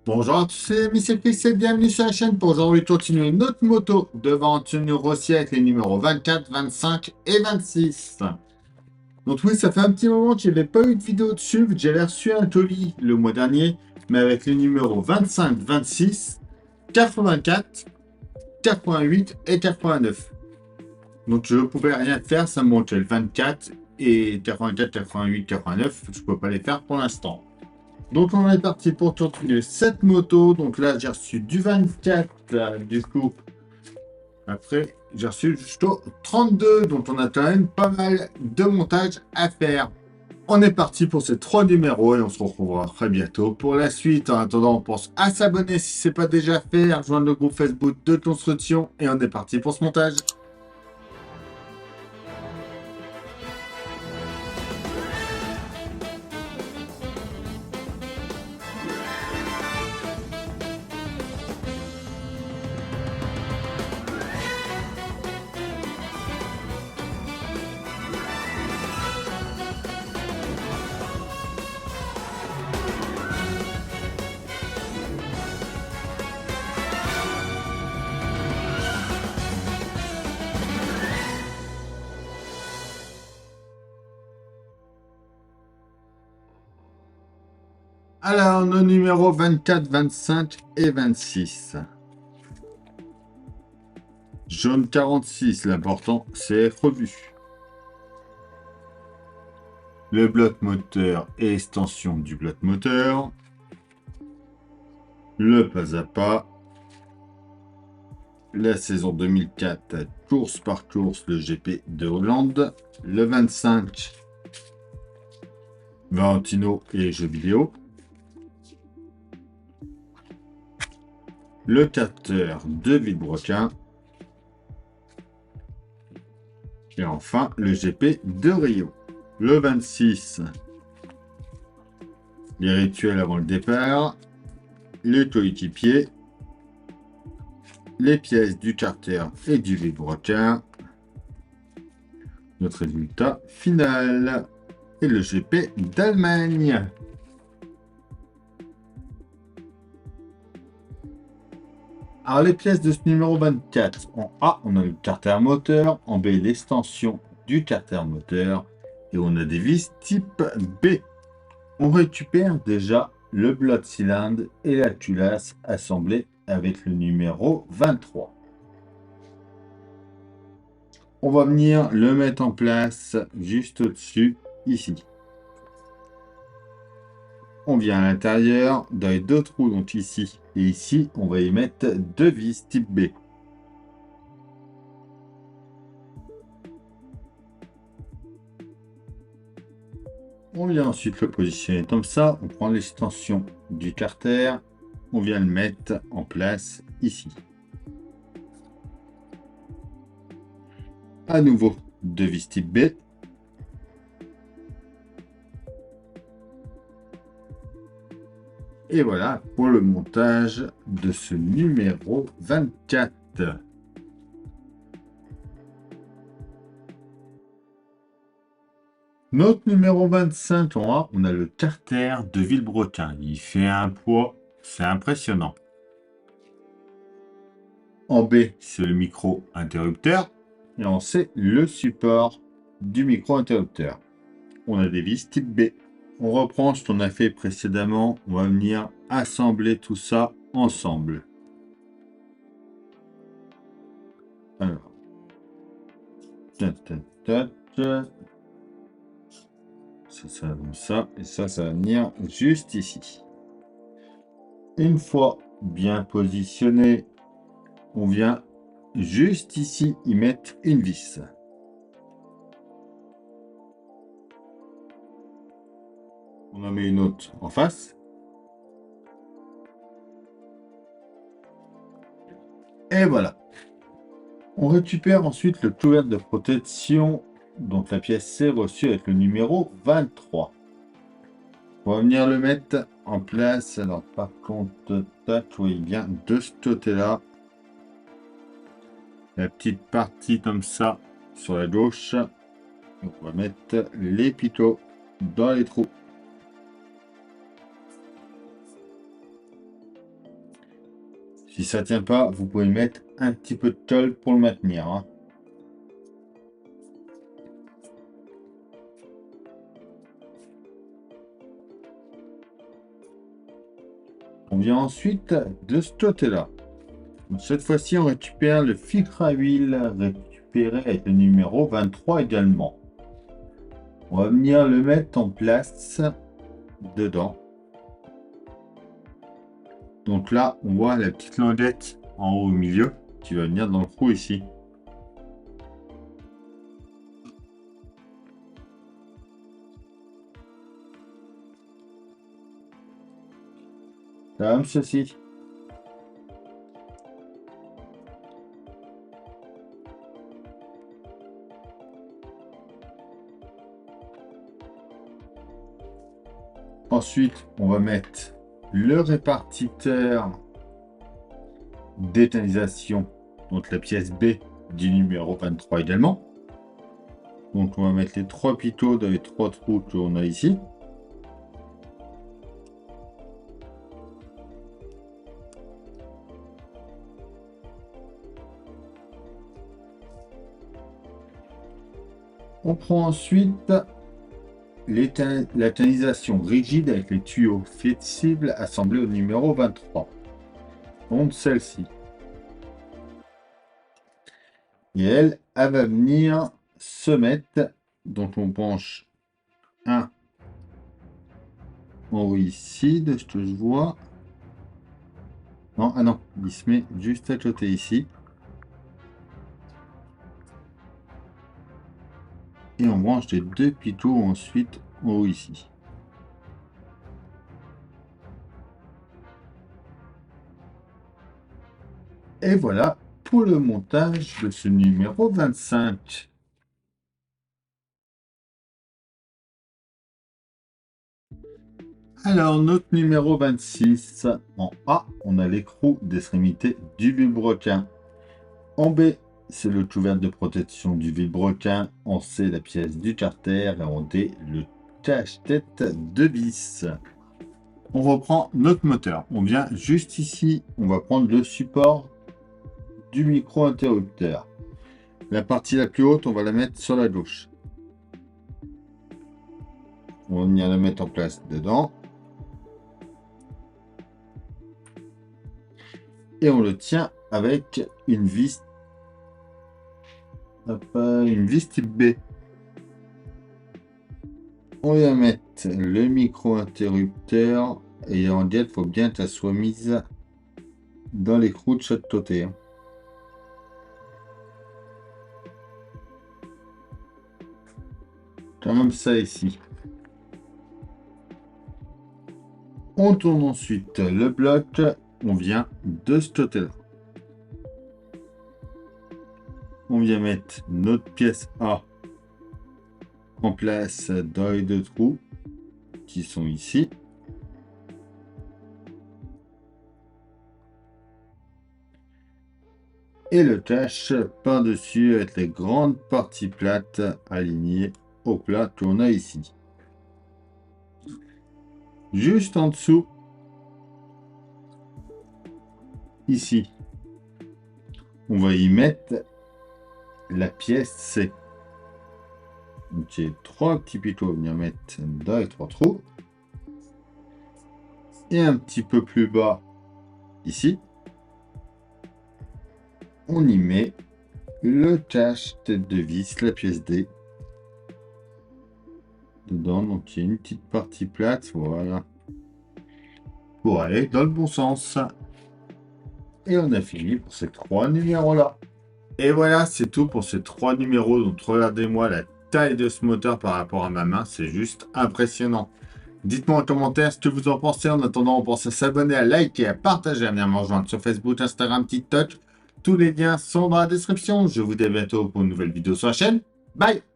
Bonjour à tous, c'est Mr. Pixel, bienvenue sur la chaîne pour aujourd'hui continuer notre moto de Venture Rossi avec les numéros 24, 25 et 26. Donc oui, ça fait un petit moment que je n'avais pas eu de vidéo dessus, vu que j'avais reçu un colis le mois dernier, mais avec les numéros 25, 26, 84, 88 et 89. Donc je ne pouvais rien faire, ça me montrait le 24 et 84, 88, 89, je ne peux pas les faire pour l'instant. Donc on est parti pour continuer cette moto. Donc là j'ai reçu du 24, du coup. Après j'ai reçu jusqu'au 32. Donc on a quand même pas mal de montage à faire. On est parti pour ces trois numéros et on se retrouvera très bientôt pour la suite. En attendant, on pense à s'abonner si ce n'est pas déjà fait, à rejoindre le groupe Facebook de construction et on est parti pour ce montage. Alors, nos numéros 24, 25 et 26. Jaune 46, l'important c'est être revu. Le bloc moteur et extension du bloc moteur. Le pas à pas. La saison 2004, course par course, le GP de Hollande. Le 25, Valentino et jeux vidéo. Le capteur de Villebrequin. Et enfin, le GP de Rio. Le 26, les rituels avant le départ. Les coéquipiers. Les pièces du carter et du Villebrequin. Notre résultat final. Et le GP d'Allemagne. Alors les pièces de ce numéro 24, en A on a le carter moteur, en B l'extension du carter moteur et on a des vis type B. On récupère déjà le bloc cylindre et la culasse assemblée avec le numéro 23. On va venir le mettre en place juste au-dessus ici. On vient à l'intérieur, dans les deux trous, donc ici et ici, on va y mettre deux vis type B. On vient ensuite le positionner comme ça, on prend l'extension du carter, on vient le mettre en place ici. À nouveau, deux vis type B. Et voilà pour le montage de ce numéro 24. Notre numéro 25 en A, on a le carter de Villebrequin. Il fait un poids, c'est impressionnant. En B, c'est le micro interrupteur. Et en C, le support du micro interrupteur. On a des vis type B. On reprend ce qu'on a fait précédemment. On va venir assembler tout ça ensemble. Alors, ça va comme ça, et ça va venir juste ici. Une fois bien positionné, on vient juste ici y mettre une vis. On en met une autre en face. Et voilà. On récupère ensuite le couvercle de protection, donc la pièce C reçue avec le numéro 23. On va venir le mettre en place. Alors par contre, tac, oui, il vient de ce côté-là. La petite partie comme ça sur la gauche. On va mettre les picots dans les trous. Si ça tient pas, vous pouvez mettre un petit peu de tôle pour le maintenir, hein. On vient ensuite de ce côté-là. Cette fois-ci, on récupère le filtre à huile récupéré avec le numéro 23 également. On va venir le mettre en place dedans. Donc là, on voit la petite languette en haut au milieu qui va venir dans le trou ici. Comme ceci. Ensuite, on va mettre le répartiteur d'étalisation, donc la pièce B du numéro 23 également. Donc on va mettre les 3 pitot dans les 3 trous qu'on a ici. On prend ensuite la tamisation rigide avec les tuyaux flexibles assemblés au numéro 23. Donc celle-ci. Et elle va venir se mettre, donc on branche un en haut ici, de ce que je vois. Non, ah non, il se met juste à côté ici. Et on branche les 2 pitots ensuite en haut ici. Et voilà pour le montage de ce numéro 25. Alors, notre numéro 26, en A, on a l'écrou d'extrémité du vilebrequin. En B, c'est le couvercle de protection du vilebrequin. En C, la pièce du carter. Et en D, le cache-tête de vis. On reprend notre moteur. On vient juste ici. On va prendre le support du micro-interrupteur. La partie la plus haute, on va la mettre sur la gauche. On va venir la mettre en place dedans. Et on le tient avec une vis. Une vis type B. On va mettre le micro-interrupteur. Et en diète, il faut bien qu'elle soit mise dans l'écrou de chaque côté. Comme ça ici. On tourne ensuite le bloc. On vient de ce côté-là. On vient mettre notre pièce A en place dans les 2 trous qui sont ici. Et le cache par-dessus avec les grandes parties plates alignées au plat qu'on a ici. Juste en dessous, ici, on va y mettre la pièce C. Donc j'ai 3 petits picots à venir mettre dans les 3 trous. Et un petit peu plus bas, ici, on y met le cache-tête de vis, la pièce D. Dedans, donc il y a une petite partie plate, voilà. Pour aller dans le bon sens. Et on a fini pour ces 3 numéros-là. Et voilà, c'est tout pour ces 3 numéros. Donc regardez-moi la taille de ce moteur par rapport à ma main, c'est juste impressionnant. Dites-moi en commentaire ce que vous en pensez. En attendant, on pense à s'abonner, à liker, à partager, à venir me rejoindre sur Facebook, Instagram, TikTok. Tous les liens sont dans la description. Je vous dis à bientôt pour une nouvelle vidéo sur la chaîne. Bye!